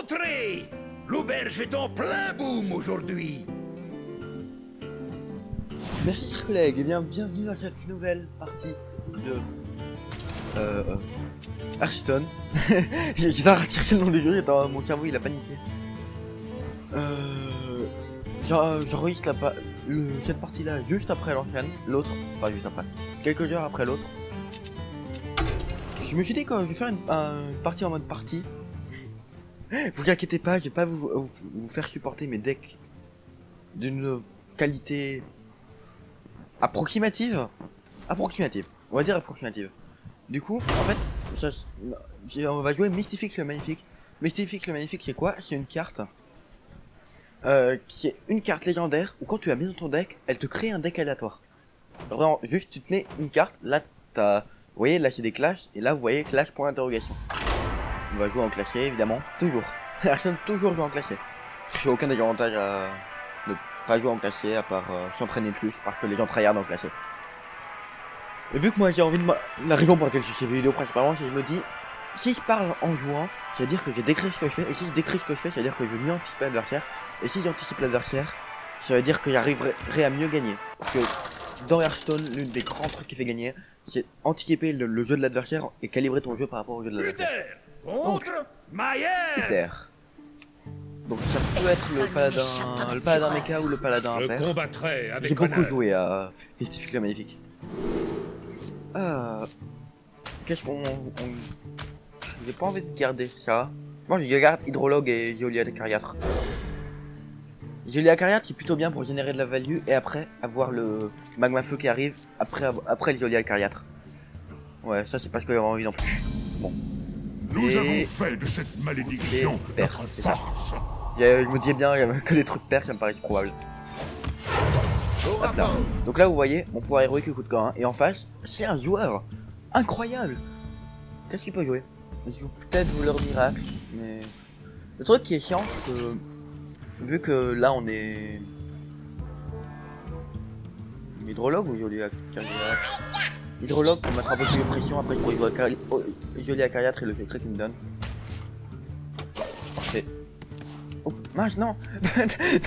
Entrez! L'auberge est en plein boom aujourd'hui. Merci chers collègues et bienvenue dans cette nouvelle partie de Hearthstone. J'étais en train de chercher le nom du jeu, mon cerveau il a paniqué. J'enregistre cette partie là juste après l'ancienne, l'autre, pas juste après, quelques heures après l'autre. Je me suis dit quand je vais faire une partie en mode partie, vous inquiétez pas, je vais pas vous faire supporter mes decks d'une qualité approximative, on va dire approximative. Du coup, en fait, on va jouer Mystifix le Magnifique. Mystifix le Magnifique, c'est quoi? C'est une carte qui est une carte légendaire où quand tu la mets dans ton deck, elle te crée un deck aléatoire. Vraiment, juste tu te mets une carte, là t'as, vous voyez, là c'est des clashs, et là vous voyez clash pour l'interrogation. On va jouer en clashé évidemment, toujours. Personne toujours joue en clashé. J'ai aucun désavantage à ne pas jouer en clashé à part s'entraîner plus parce que les gens tryhard en clashé. Et vu que moi j'ai envie de la raison pour laquelle je fais ces vidéos principalement, c'est que je me dis, si je parle en jouant, c'est à dire que j'ai décrit ce que je fais, et si je décris ce que je fais, c'est à dire que je vais mieux anticiper l'adversaire, et si j'anticipe l'adversaire, ça veut dire que j'arriverai à mieux gagner. Parce que dans Hearthstone, l'une des grands trucs qui fait gagner, c'est anticiper le jeu de l'adversaire et calibrer ton jeu par rapport au jeu de l'adversaire. Uther contre Maillard. Uther. Donc ça peut être le paladin mecha ou le paladin Je impair. combattrai avec J'ai beaucoup honneur. joué à Mystifix le Magnifique. Qu'est-ce qu'on... J'ai pas envie de garder ça. Moi je garde Hydrologue et Geolia Cariatre. Geolia Cariatre c'est plutôt bien pour générer de la value et après avoir le magma feu qui arrive après le Geolia Cariatre. Ouais, ça c'est parce que j'avais envie non plus. Bon. Nous avons fait de cette malédiction notre force. Je me disais bien que les trucs perdent, ça me paraît probable. Hop là. Donc là vous voyez, mon pouvoir héroïque coûte quand 1 et en face, c'est un joueur incroyable. Qu'est-ce qu'il peut jouer? Il joue peut-être voleur miracle, mais le truc qui est chiant c'est que vu que là on est hydrologue ou Geolia Cariatre. Hydrologue pour mettre un peu plus de pression, après je pourrais jouer Geolia Cariatre et le secret qu'il me donne. Parfait. Oh mince non.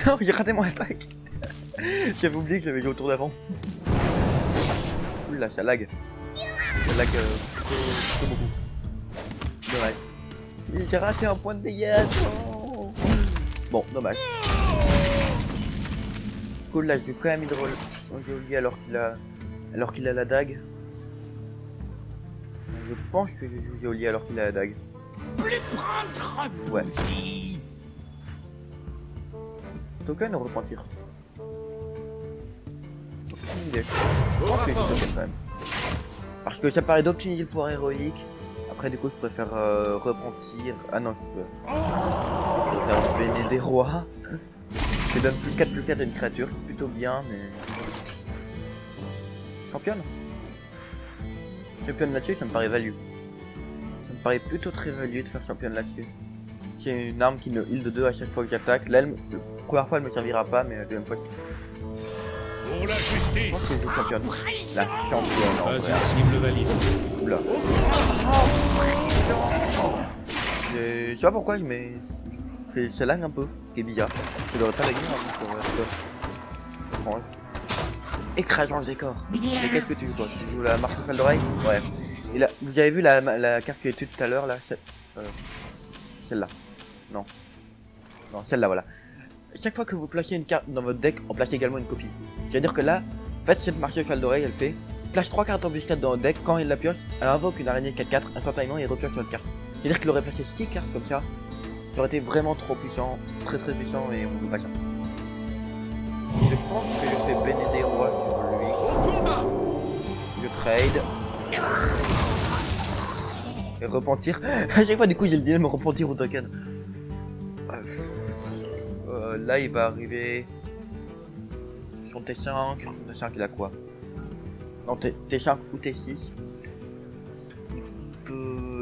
Non, j'ai raté mon attaque. J'avais oublié que j'avais joué au tour d'avant. Oula, ça lag. Ça lag plutôt beaucoup. Dommage. J'ai raté un point de dégâts. Oh. Bon, dommage. Cool, là je joue quand même Hydrologue alors qu'il a la dague. Je pense que je joue Geolia alors qu'il a la dague. Ouais. Token ou repentir? Aucune idée. Je pense que j'ai token quand même. Parce que ça paraît d'optimiser le pouvoir héroïque. Après du coup je préfère repentir. Ah non je peux. Je préfère véner des rois. Je donne plus 4/4 à une créature, c'est plutôt bien mais. Championne? Championne là-dessus ça me paraît value. Ça me paraît plutôt très value de faire championne là-dessus. C'est une arme qui me heal de 2 à chaque fois que j'attaque. Là, la première fois elle me servira pas, mais la deuxième fois si. Pour la justice. Je pense que je joue championne. La championne en vrai. cible valide. Oula. Je sais pas pourquoi mais ça lag un peu, ce qui est bizarre. Je devrais pas laguer pour écrageant des corps. Mais qu'est-ce que tu joues toi? Tu joues la Marche-Cheval d'oreille? Ouais. Et là, vous avez vu la carte qui était tout à l'heure là? Celle-là. Non. Non, celle-là, voilà. Chaque fois que vous placez une carte dans votre deck, on place également une copie. C'est-à-dire que là, en fait, cette Marche-Cheval d'oreille, elle fait place 3 cartes embuscades dans votre deck, quand il la pioche, elle invoque une araignée 4/4, instantanément, et repioche notre carte. C'est-à-dire qu'il aurait placé 6 cartes comme ça, ça aurait été vraiment trop puissant, très puissant, et on veut pas ça. Je pense que je fais béné des rois sur lui. Je trade. Et repentir. À chaque fois du coup j'ai le dilemme de me repentir au token. Là il va arriver sur T5. T5 il a quoi? Non T5 ou T6.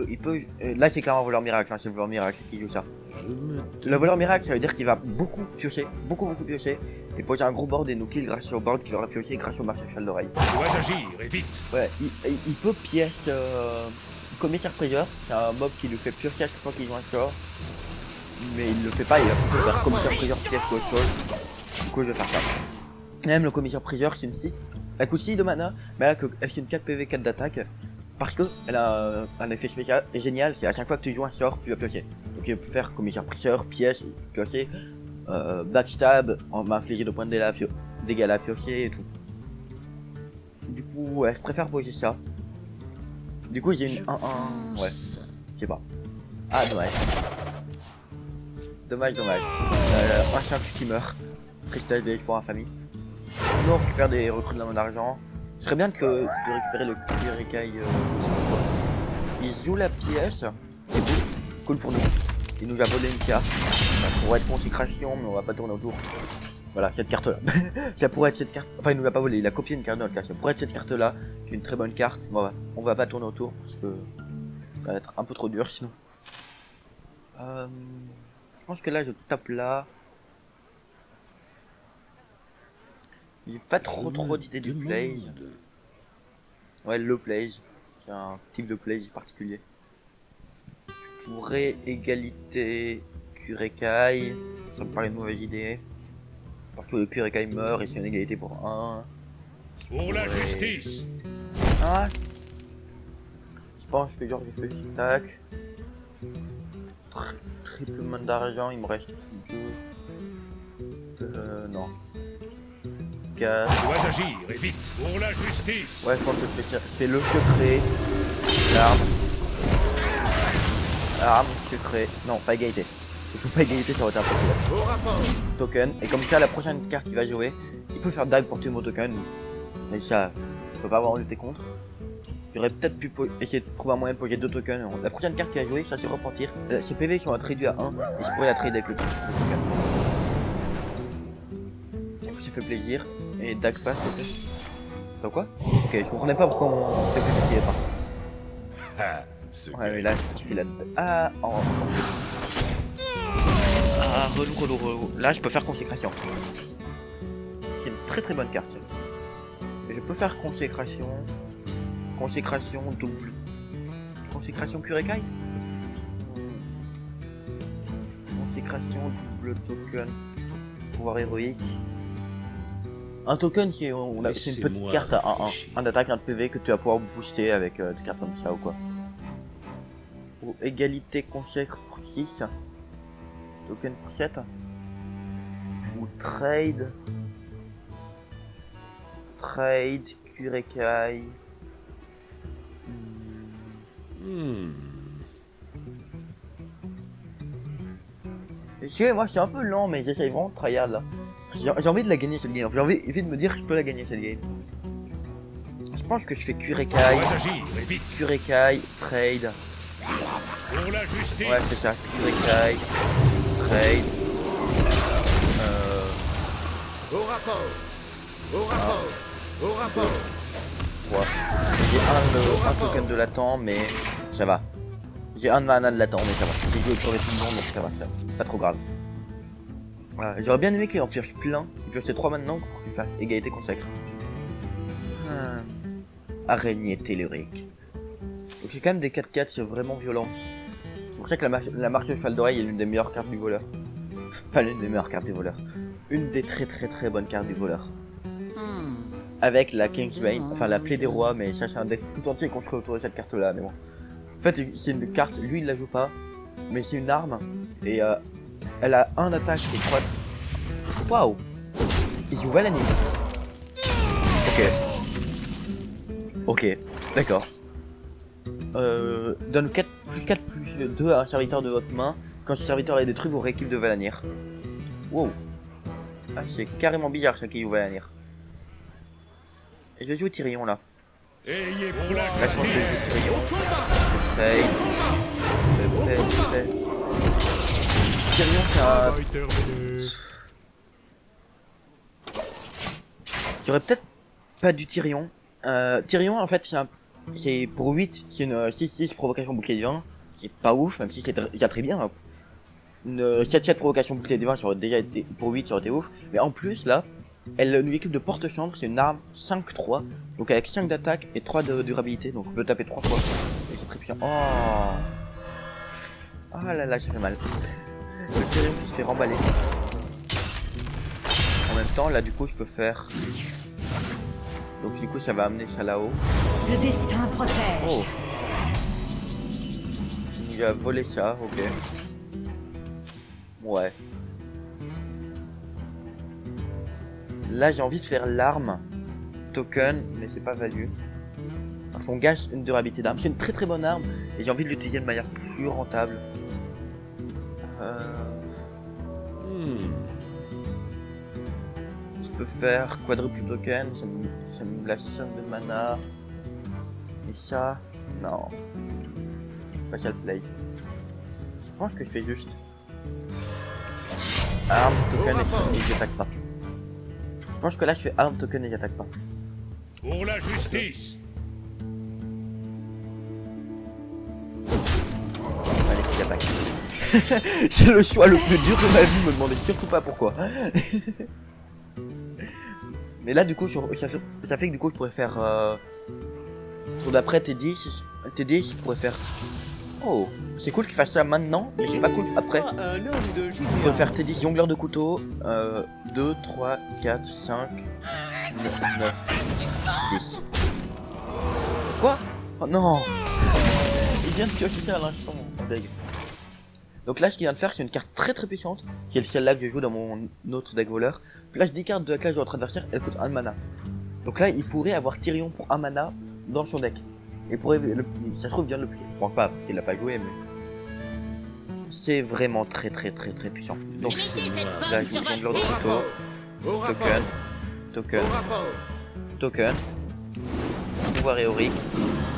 Il peut. Là c'est clairement un voleur miracle, hein, c'est le voleur miracle qui joue ça. Le voleur miracle ça veut dire qu'il va beaucoup piocher, beaucoup piocher. Et poser un gros board et nous kill grâce au board qu'il aura pioché grâce au Marche-Cheval d'oreille. Tu dois agir et vite. Ouais, il peut pièce Commissaire Treasure, c'est un mob qui lui fait piocher à chaque fois qu'il joue un sort. mais il le fait pas, il va plutôt faire commissaire-priseur pièce qu'autre chose. Du coup je vais faire ça. Même le commissaire-priseur c'est une 6. Elle coûte 6 de mana, mais elle fait une 4 PV 4 d'attaque. Parce que elle a un effet spécial et génial, c'est à chaque fois que tu joues un sort, tu vas piocher. Donc il peut faire commissaire-priseur, pièce, piocher, backstab, m'infliger de points de dégâts à la piocher et tout. Du coup, ouais, je préfère poser ça. Du coup, j'ai une 1-1. Ouais, je sais pas. Ah, dommage. Dommage. Un chien qui meurt. Tristesse pour la famille. Nous, on récupère des recrutements d'argent. Ce serait bien de récupérer le Kurekai. Il joue la pièce. C'est cool pour nous. Il nous a volé une carte. Ça pourrait être consécration, mais on va pas tourner autour. Voilà, cette carte là. Ça pourrait être cette carte. Enfin, il nous a pas volé, il a copié une carte dans le cas. Ça pourrait être cette carte là, qui est une très bonne carte. Bon, on va pas tourner autour parce que ça va être un peu trop dur sinon. Je pense que là, je tape là. J'ai pas trop d'idées du play. Ouais, le play. C'est un type de play particulier. Je pourrais égalité Kurekai. Ça me paraît une mauvaise idée. Parce que le Kurekai meurt et c'est une égalité pour 1. Pour la justice. Ah. Je pense que genre j'ai fait tac. Triplement d'argent, il me reste 2. Non. 4. Tu dois agir et vite. Pour la justice. Ouais, je pense que je fais le secret. L'arme, secret. Non, pas égalité. Il faut pas égalité, ça aurait été impossible. Token. Et comme ça, la prochaine carte qu'il va jouer, il peut faire dive pour tuer mon token. Mais ça, je peux pas avoir lutter contre. J'aurais peut-être pu essayer de trouver un moyen de poser 2 tokens. La prochaine carte qu'il va jouer, ça c'est repentir. Ses PV sont réduits à 1 et je pourrais la trade avec le token. Ça fait plaisir. Et Dag pass, s'il te plaît. Attends quoi? Ok, je comprenais pas pourquoi on fait plus qu'il est pas. Ouais, mais là, il a. Ah, Ah, relou. Là, je peux faire consécration. C'est une très bonne carte. Je peux faire consécration. Consécration double. Consécration Kurekai. Consécration double token. Pouvoir héroïque. Un token qui est, c'est une petite carte à 1 d'attaque, 1 de PV que tu vas pouvoir booster avec des cartes comme ça ou quoi. Ou égalité consacre pour 6. Token pour 7. Ou trade. Kurekai. Moi je suis un peu lent mais j'essaye vraiment de tryhard là. J'ai envie de la gagner cette game, j'ai envie de me dire que je peux la gagner cette game. Je pense que je fais Kurekai, trade. Pour la justice. Ouais c'est ça, Kurekai, trade. Au rapport. Ouais. J'ai un token de latent mais ça va. J'ai un mana de latent mais ça va. J'ai joué pour tout le monde donc ça va, pas trop grave. J'aurais bien aimé qu'il en pioche plein. Il pioche les 3 maintenant pour qu'il fasse égalité consacre. Araignée tellurique. Donc c'est quand même des 4-4, c'est vraiment violent. C'est pour ça que la marque de cheval d'oreille est l'une des meilleures cartes du voleur. Pas l'une des meilleures cartes du voleur. Une des très bonnes cartes du voleur. Avec la Kingsbane, enfin la plaie des rois, mais ça c'est un deck tout entier construit autour de cette carte là, mais bon. En fait c'est une carte, lui il la joue pas, mais c'est une arme, et elle a 1 attaque et 3... Waouh. Il joue Valani. Ok, d'accord. Donne 4 plus 2 à un serviteur de votre main. Quand ce serviteur a des trucs, vous rééquipe de Valanir. Wow. Ah, c'est carrément bizarre ce qui joue Valanir. Et je joue Tyrion là. Ayez pour la Là, je pense que je joue Tyrion. Tyrion, c'est un... J'aurais peut-être pas du Tyrion. Tyrion, en fait, c'est pour 8, c'est une 6-6 provocation bouclier divin. C'est pas ouf, même si c'est déjà très bien. Hein. Une 7-7 provocation bouclier divin, ça aurait déjà été, pour 8, ça aurait été ouf. Mais en plus, là, elle nous équipe de porte-chambre, c'est une arme 5-3. Donc avec 5 d'attaque et 3 de durabilité, donc on peut taper 3 fois. Et c'est très puissant. Oh là là, ça fait mal. Le Tyrion qui se fait remballer. En même temps, là du coup je peux faire... Donc du coup ça va amener ça là-haut. Le destin protège. Oh. Il a volé ça, ok. Ouais. Là j'ai envie de faire l'arme. Token, mais c'est pas value. Parce qu'on gâche une durabilité d'arme. C'est une très très bonne arme. Et j'ai envie de l'utiliser de manière plus rentable. Je peux faire quadruple token, ça me la somme de mana. Et ça, non. Facial play. Je pense que je fais juste arme, token et j'attaque pas. Je pense que là je fais arme, token et j'attaque pas. Pour la justice. Allez, j'attaque. C'est le choix le plus dur de ma vie, me demandez surtout pas pourquoi. Mais là du coup ça fait que du coup je pourrais faire pour d'après Teddy je pourrais faire. Oh, c'est cool qu'il fasse ça maintenant, mais c'est pas cool après. Je pourrais faire Teddy jongleur de couteau 2, 3, 4, 5, 9, 10. Quoi? Oh non. Il vient de piocher ça à l'instant, mon deg. Donc là ce qu'il vient de faire c'est une carte très très puissante, qui est celle-là que je joue dans mon autre deck voleur. Place 10 cartes de la classe de votre adversaire, elle coûte 1 mana. Donc là il pourrait avoir Tyrion pour 1 mana dans son deck. Et pourrait, ça se trouve vient de le pousser. Je pense pas parce qu'il l'a pas joué, mais c'est vraiment très très très très puissant. Donc là je joue jongleur de couteau, token, token, pouvoir héroïque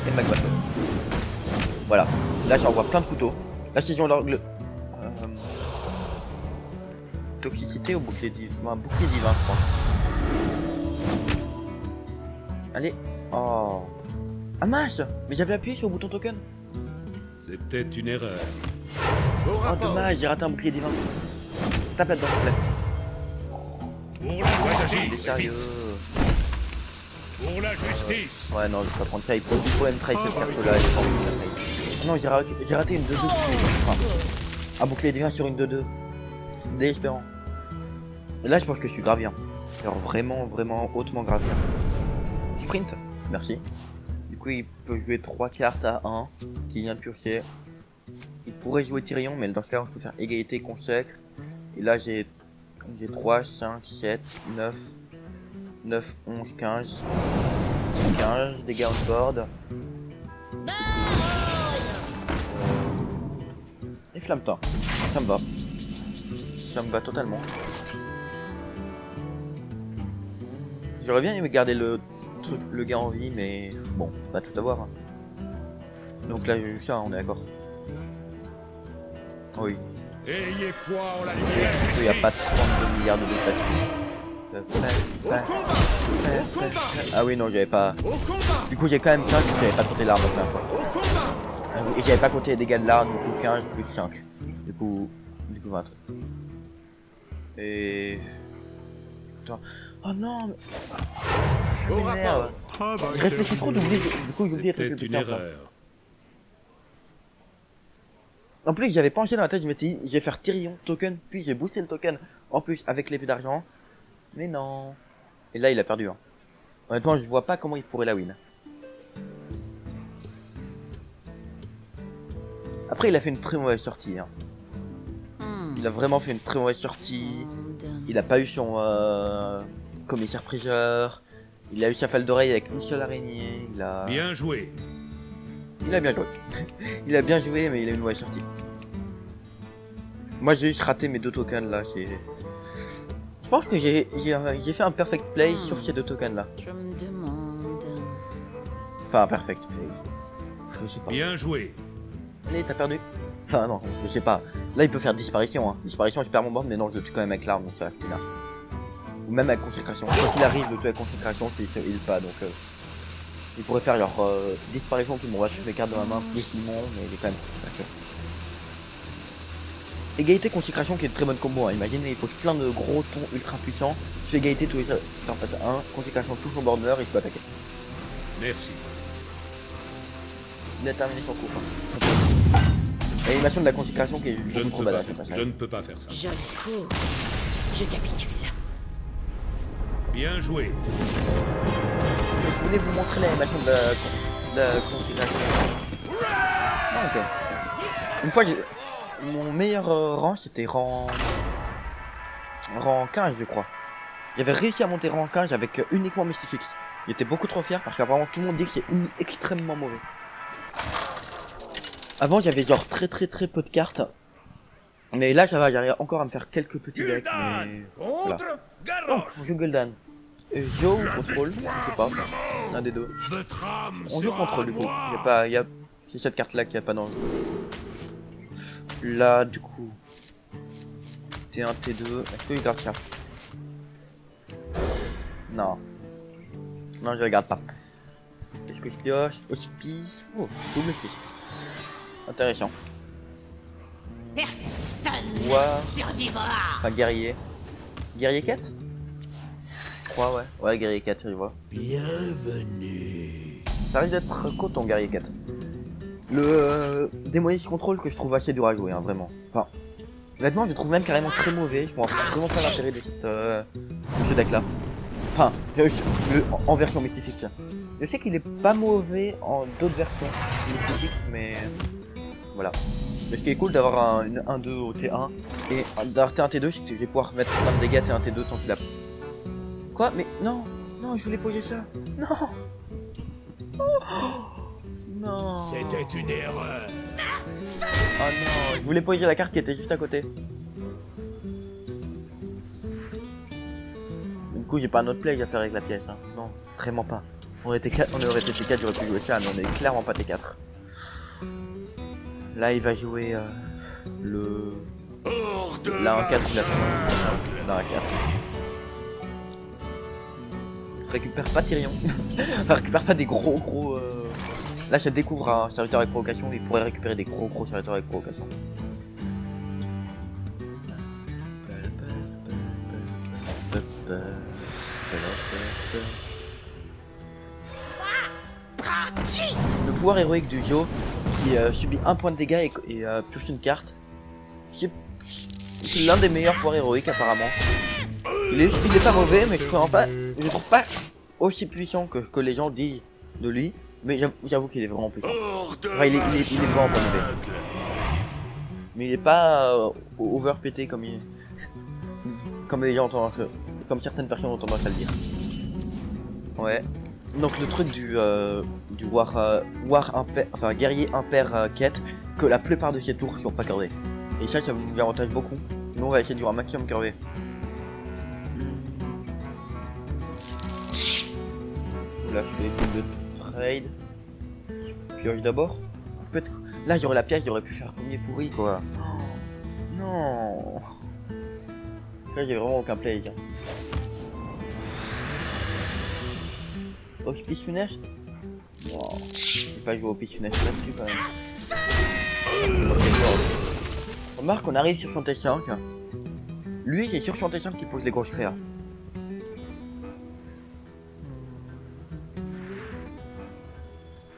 et magmato. Voilà, là j'envoie plein de couteaux. Là c'est jongleur le toxicité ou bouclier divin, bouclier divin je crois. Allez, oh. Ah mince, mais j'avais appuyé sur le bouton token. C'était une erreur. Oh dommage, j'ai raté un bouclier divin. Tape là-dedans s'il te plaît. Pour la Il est justice. sérieux. Pour la justice. Ouais non, je vais pas prendre ça, il faut me trahir cette carte là, j'ai pas envie de la trahir. Non, j'ai raté une 2-2 bouclier divin. Un bouclier divin sur une 2-2. Désespérant. Et là je pense que je suis gravien. Genre vraiment hautement gravien. Sprint, merci. Du coup il peut jouer 3 cartes à 1 qui vient de piocher. Il pourrait jouer Tyrion, mais dans ce cas on peut faire égalité consacre. Et là j'ai 3, 5, 7, 9, 11, 15. 15 dégâts on board. Et flamme temps. Ça me va. Ça me va totalement. J'aurais bien aimé garder le gars en vie, mais bon, pas tout avoir. Hein. Donc là, j'ai eu ça, on est d'accord. Oui. Ayez foi en la lumière. Il n'y a pas 32 milliards de papier. Ah oui, non, j'avais pas. Du coup, j'ai quand même 15, j'avais pas compté l'arme la première fois. Et j'avais pas compté les dégâts de l'arme, du coup 15 plus 5. Du coup 20. Et. Putain. Oh non, mais. Je m'énerve. Je réfléchis trop d'oublier. Du coup, j'oublie les trucs C'était plus une simples. erreur. En plus, j'avais pensé dans la tête, je m'étais dit, je vais faire Tyrion, token, puis j'ai boosté le token en plus avec l'épée d'argent. Mais non. Et là, il a perdu. Hein. Honnêtement, je vois pas comment il pourrait la win. Après, il a fait une très mauvaise sortie. Hein. Il a vraiment fait une très mauvaise sortie. Il a pas eu son commissaire priseur. Il a eu sa falle d'oreille avec une seule araignée. Il a Bien joué. bien joué. Il a bien joué, mais il a eu une mauvaise sortie. Moi, j'ai juste raté mes 2 tokens là. Je pense que j'ai fait un perfect play sur ces 2 tokens là. Je me demande. Enfin, un perfect play. Je sais pas. Bien joué. Allez, t'as perdu. Enfin, non, je sais pas. Là, il peut faire disparition. Hein. Disparition, je perds mon board, mais non, je le tue quand même avec l'arme, donc ça reste là. Ou même avec consécration. Quand il arrive de tuer avec consécration, il pas, donc il pourrait faire genre disparition qui m'envoie toutes mes cartes de ma main, plus limon, mais il est quand même consécration. Égalité consécration qui est une très bonne combo. Hein. Imaginez, il pose plein de gros tons ultra puissants. Tu fais égalité tous les en face à 1, consécration touche son border et il peut attaquer. Merci. Il a terminé son coup. Hein. L'animation de la consécration qui est Je ne beaucoup trop peux pas, badass au passage. je ne peux pas faire ça. Joli coup. Je capitule. Bien joué. Je voulais vous montrer l'animation de la consécration. Ah, ok. Une fois, mon meilleur rang, c'était rang 15, je crois. J'avais réussi à monter rang 15 avec uniquement Mystifix. J'étais beaucoup trop fier parce qu'apparemment tout le monde dit que c'est extrêmement mauvais. Avant, j'avais genre très peu de cartes. Mais là, ça va, j'arrive encore à me faire quelques petits decks. Mais... Voilà. Donc, je Gul'dan. Joe ou contrôle, je sais pas. Un des deux. On joue contrôle du coup. C'est cette carte là qui a pas d'enjeu. Là, du coup. T1, T2. Est-ce que je garde ça? Non. Non, je regarde pas. Est-ce que je pioche? Hospice. Oh, double hospice. Intéressant. Personne ne War. survivra. Enfin, guerrier. Guerrier 4? 3, ouais. Ouais, guerrier 4, je vois. Bienvenue. Ça risque d'être coton, guerrier 4. Le Demolish Control que je trouve assez dur à jouer, hein, vraiment. Enfin, honnêtement, je le trouve même carrément très mauvais. Je pense vraiment pas l'intérêt de ce deck là. Enfin, en version mythique. Je sais qu'il est pas mauvais en d'autres versions mythiques, mais voilà. Mais ce qui est cool d'avoir un 1-2 au T1 et d'avoir T1 T2, c'est que je vais pouvoir mettre plein de dégâts T1 T2 tant qu'il a. Quoi? Mais non, non, je voulais poser ça. Non. Oh, non. C'était une erreur. Oh non, je voulais poser la carte qui était juste à côté. Du coup, j'ai pas un autre play à faire avec la pièce. Hein. Non, vraiment pas. On aurait été T4, j'aurais pu jouer ça, mais on est clairement pas T4. Là, il va jouer le. Là, un 4, il a fait. Là, un 4. Récupère pas Tyrion. Enfin, récupère pas des gros. Là, je découvre un serviteur avec provocation. Il pourrait récupérer des gros serviteurs avec provocation. Le pouvoir héroïque du Joe qui subit 1 point de dégâts et touche une carte. C'est l'un des meilleurs pouvoirs héroïques apparemment. Il est pas mauvais, mais je trouve pas aussi puissant que les gens disent de lui. Mais j'avoue qu'il est vraiment puissant. Enfin, il est vraiment pas mauvais. Mais il est pas overpété comme les gens comme certaines personnes ont tendance à le dire. Ouais. Donc le truc du War Impair, enfin guerrier impair quête, que la plupart de ces tours sont pas curvés. Et ça vous avantage beaucoup. Nous on va essayer de jouer un maximum curvé. Là je fais des trucs de trade. Pioche d'abord. Peut-être. Là j'aurais la pièce, j'aurais pu faire premier pourri quoi. Oh, non. Là j'ai vraiment aucun play. Hein. Hospice funeste. Wow. Je vais pas jouer au Hospice funeste là-dessus quand même. Remarque, on arrive sur son T5. Lui, c'est sur son T5 qui pose les grosses créas.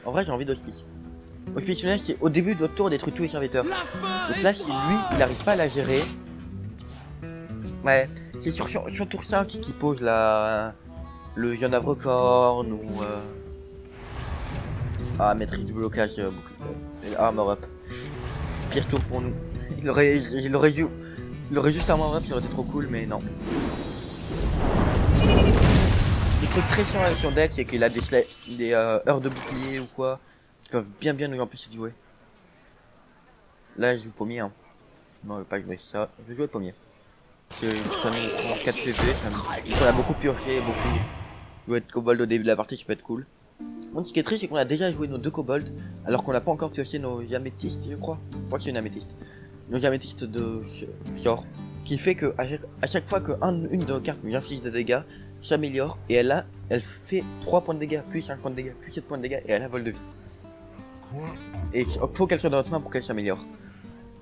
En vrai, j'ai envie d'Hospice. Hospice funeste, c'est au début de votre tour détruire tous les serviteurs. Donc là, si lui, il n'arrive pas à la gérer. Ouais, c'est sur tour 5 qui pose le jeune Avrocorn ou maîtrise du blocage armor up. Pire tour pour nous. Il aurait juste armor up, ça aurait été trop cool, mais non. Le truc très chiant avec son deck, c'est qu'il a des heures de bouclier ou quoi qui peuvent bien nous empêcher de jouer. Là, je joue pommier. Hein. Non, je vais pas jouer ça. Je vais jouer pommier. Ça nous prend 4 PV. On a beaucoup pioché, beaucoup. Jouer de kobold au début de la partie, ça peut être cool. Bon, ce qui est triste, c'est qu'on a déjà joué nos 2 kobolds alors qu'on n'a pas encore pioché nos améthystes, je crois. Je crois que c'est une améthyste. Nos améthystes de Fjord. Qui fait que à chaque fois une de nos cartes nous inflige des dégâts, s'améliore et elle fait 3 points de dégâts, puis 5 points de dégâts, puis 7 points de dégâts et elle a vol de vie. Et il faut qu'elle soit dans notre main pour qu'elle s'améliore.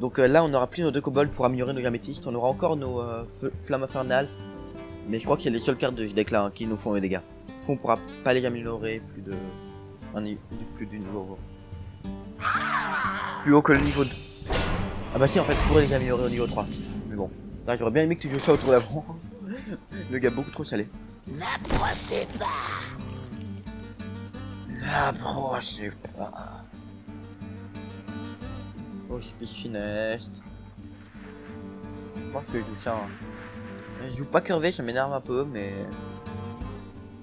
Donc là on aura plus nos 2 kobolds pour améliorer nos améthystes, on aura encore nos flammes infernales. Mais je crois que c'est les seules cartes de ce deck là hein, qui nous font des dégâts. On pourra pas les améliorer plus du niveau. Plus haut que le niveau 2. Ah bah si, en fait, je pourrais les améliorer au niveau 3. Mais bon, là j'aurais bien aimé que tu joues ça au tour d'avant. Le gars beaucoup trop salé. N'approchez pas. N'approchez pas. Hospice funeste. Je pense que je joue ça. Hein. Je joue pas curvé, ça m'énerve un peu, mais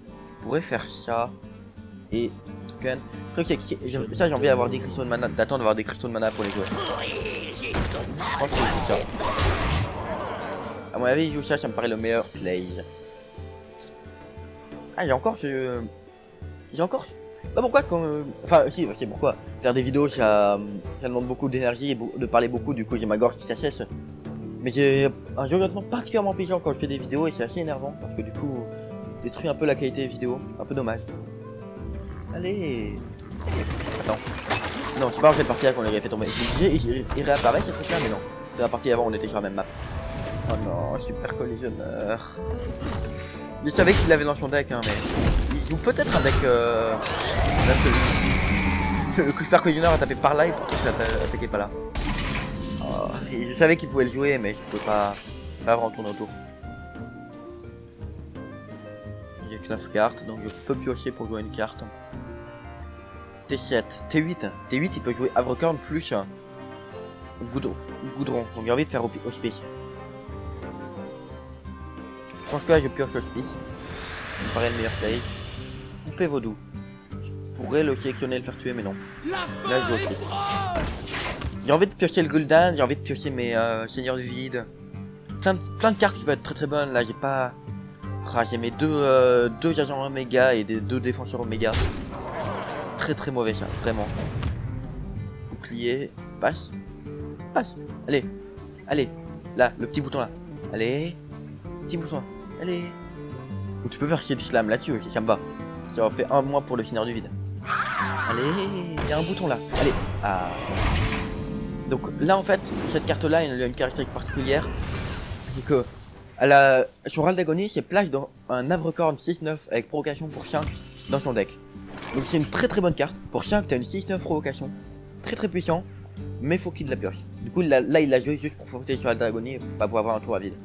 je pourrais faire ça. Et token. Le truc c'est que ça, j'ai envie d'avoir des cristaux de mana, d'attendre d'avoir des cristaux de mana pour les jouer. Je pense que je joue ça. À mon avis, je joue ça, ça me paraît le meilleur play. Ah, j'ai encore bah pourquoi quand... Enfin si, c'est pourquoi. Faire des vidéos ça demande beaucoup d'énergie et de parler beaucoup, du coup j'ai ma gorge qui s'assèche. Mais j'ai un jeu particulièrement pigeant quand je fais des vidéos et c'est assez énervant parce que du coup détruit un peu la qualité des vidéos, un peu dommage. Allez. Attends. Non, c'est pas dans cette partie là qu'on l'aurait fait tomber. Il réapparaît cette truc là, mais non. C'est la partie avant, on était sur la même map. Oh non, super collisionneur. Je savais qu'il l'avait dans son deck, hein, mais il joue peut-être un deck le super collisionneur a tapé par là et pourtant ça attaquait pas là. Oh, je savais qu'il pouvait le jouer, mais je pouvais pas vraiment tourner autour. J'ai que 9 cartes, donc je peux piocher pour jouer une carte. T7, T8, T8 il peut jouer Havrecorn plus Goudron, donc j'ai envie de faire Hospice. Je pense que là je pioche Hospice, ça me paraît le meilleur play. Poupée vaudou, je pourrais le sélectionner et le faire tuer mais non. Là je joue Hospice. J'ai envie de piocher le Gul'dan, j'ai envie de piocher mes Seigneurs du Vide. Plein de cartes qui peuvent être très bonnes, là j'ai pas... Ah, j'ai mes deux agents Oméga et deux défenseurs Oméga. Très mauvais ça, vraiment. Bouclier, passe. Allez, là, le petit bouton là. Allez, petit bouton là. Allez. Ou tu peux faire chier du slam là-dessus aussi, ça me va. Ça va faire un mois pour le Seigneur du Vide. Allez, il y a un bouton là. Allez. Ah. Donc là en fait, cette carte là, elle a une caractéristique particulière. C'est que sur Raldagonie, c'est plage dans un Havrecorn 6-9 avec provocation pour 5 dans son deck. Donc c'est une très bonne carte. Pour 5, t'as une 6-9 provocation. Très puissant. Mais faut qu'il la pioche. Du coup là il l'a joué juste pour profiter sur Raldagonie, pas pour avoir un tour à vide.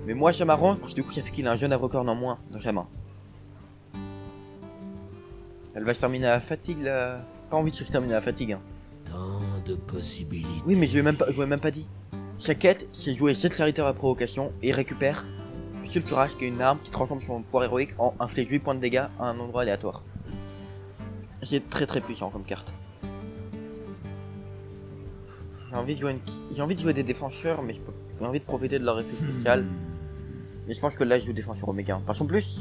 Mais moi ça m'arrange parce que du coup ça fait qu'il a un jeune Havrecorn en moins dans sa main. Elle va se terminer à la fatigue là. Pas envie de se terminer à la fatigue hein. Tant de possibilités. Oui mais je lui ai même pas dit. Sa quête, c'est jouer 7 serviteurs à provocation et récupère Sulfurage qui est une arme qui transforme son pouvoir héroïque en inflige 8 points de dégâts à un endroit aléatoire. C'est très puissant comme carte. J'ai envie de jouer des défenseurs mais j'ai envie de profiter de leur effet spécial. Mais je pense que là je joue défenseur Oméga. Parce qu'en plus...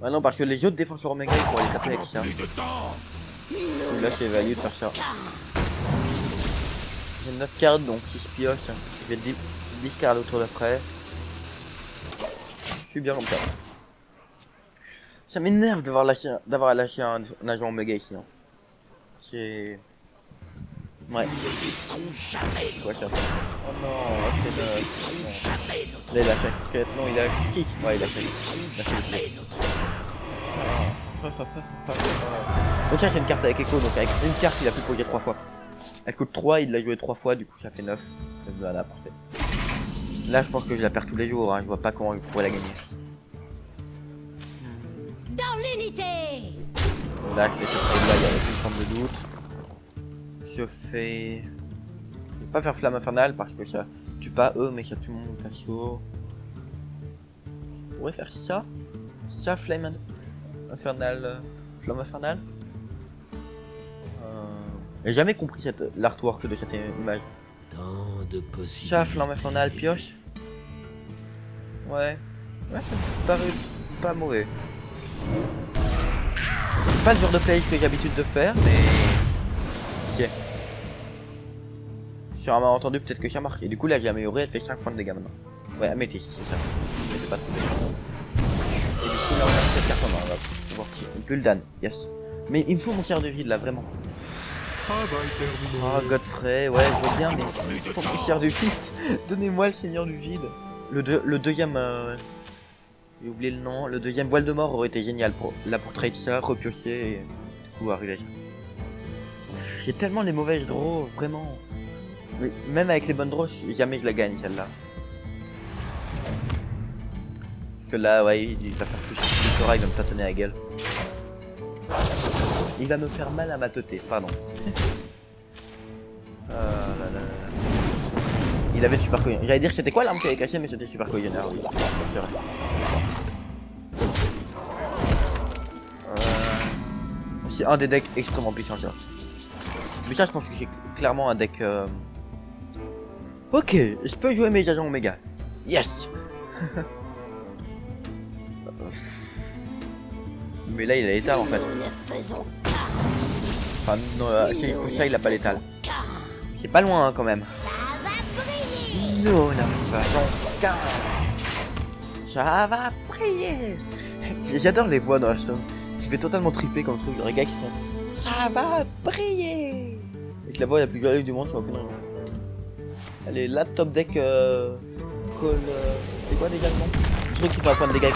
Ah non parce que les autres défenseurs Oméga ils pourraient les taper avec ça. Donc là c'est value de faire ça. J'ai 9 cartes donc si je pioche, je vais 10 cartes au tour d'après. Je suis bien comme ça. Ça m'énerve d'avoir lâché un agent Omega ici. Hein. C'est... Ouais. Quoi ça? Oh non, c'est là il a lâché. Non il a qui? Ouais il a lâché. Donc là j'ai une carte avec Echo, donc avec une carte il a pu poser 3 fois. Elle coûte 3, il l'a joué 3 fois, du coup ça fait 9. Voilà, parfait. Là je pense que je la perds tous les jours, hein. Je vois pas comment il pourrait la gagner. Dans l'unité. Donc là je fais cette règle là, il y a aucune forme de doute. Je fais... Je vais pas faire flamme infernale parce que ça tue pas eux mais ça tue mon perso. Je pourrais faire ça. Ça, flamme infernale. Flamme infernale. J'ai jamais compris l'artwork de cette image. Tant de possibilités. Ça, flamme infernale, pioche. Ouais, ça me paraît pas mauvais. C'est pas le genre de play que j'ai l'habitude de faire, mais... Tiens. Sur un malentendu, peut-être que ça marche. Et du coup, là, j'ai amélioré, elle fait 5 points de dégâts maintenant. Ouais, améthyste, c'est ça. Mais c'est pas trop bien. Et du coup, là, on a cette carte en main. On va voir qui. Gul'dan, yes. Mais il me faut mon tiers de vide, là, vraiment. Ah, Godfrey, ouais, je vois bien, mais pour mon tiers de vide, donnez-moi le Seigneur du Vide. Le deuxième... J'ai oublié le nom. Le deuxième voile de mort aurait été génial pour trade ça, repiocher et du coup arriver ça. J'ai tellement les mauvaises draws, vraiment. Mais même avec les bonnes draws, jamais je la gagne celle-là. Parce que là, ouais, il va faire plus il va me tâtonner la gueule. Il va me faire mal à ma teuté, pardon. Il avait super coillonneur. J'allais dire que c'était quoi l'arme qui avait caché, mais c'était super coillonneur. Oui, c'est vrai. C'est un des decks extrêmement puissants, ça. Mais ça, je pense que c'est clairement un deck. Ok, je peux jouer mes agents Omega. Yes. Mais là, il a l'étal en fait. Enfin, non, ça, il a pas l'étal. C'est pas loin hein, quand même. Non, la façon car ça va prier. J'adore les voix dans la story. Je vais totalement triper comme truc. Les gars qui font ça va prier avec la voix la plus joyeuse du monde, ça n'a aucune raison. Allez, là top deck call. C'est quoi déjà le nom? Le truc qui fait un point de dégâts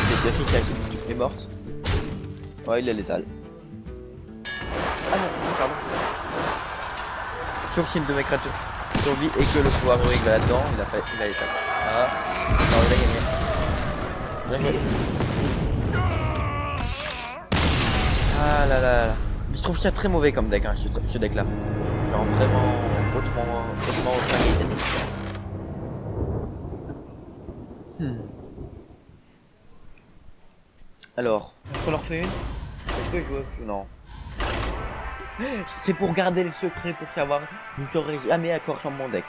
qui est morte. Ouais, il est létal. Ah non, pardon. Sauf si une de mes créatures survit et que le pouvoir héroïque va là-dedans, il a létal. Ah, non, il a gagné. Bien joué. Ah là là là. Je trouve ça très mauvais comme deck, hein, ce deck là. Genre vraiment hautement Alors, on leur fait une. Est-ce que je veux? Non. C'est pour garder le secret, pour savoir, vous saurez jamais à quoi ressemble mon deck.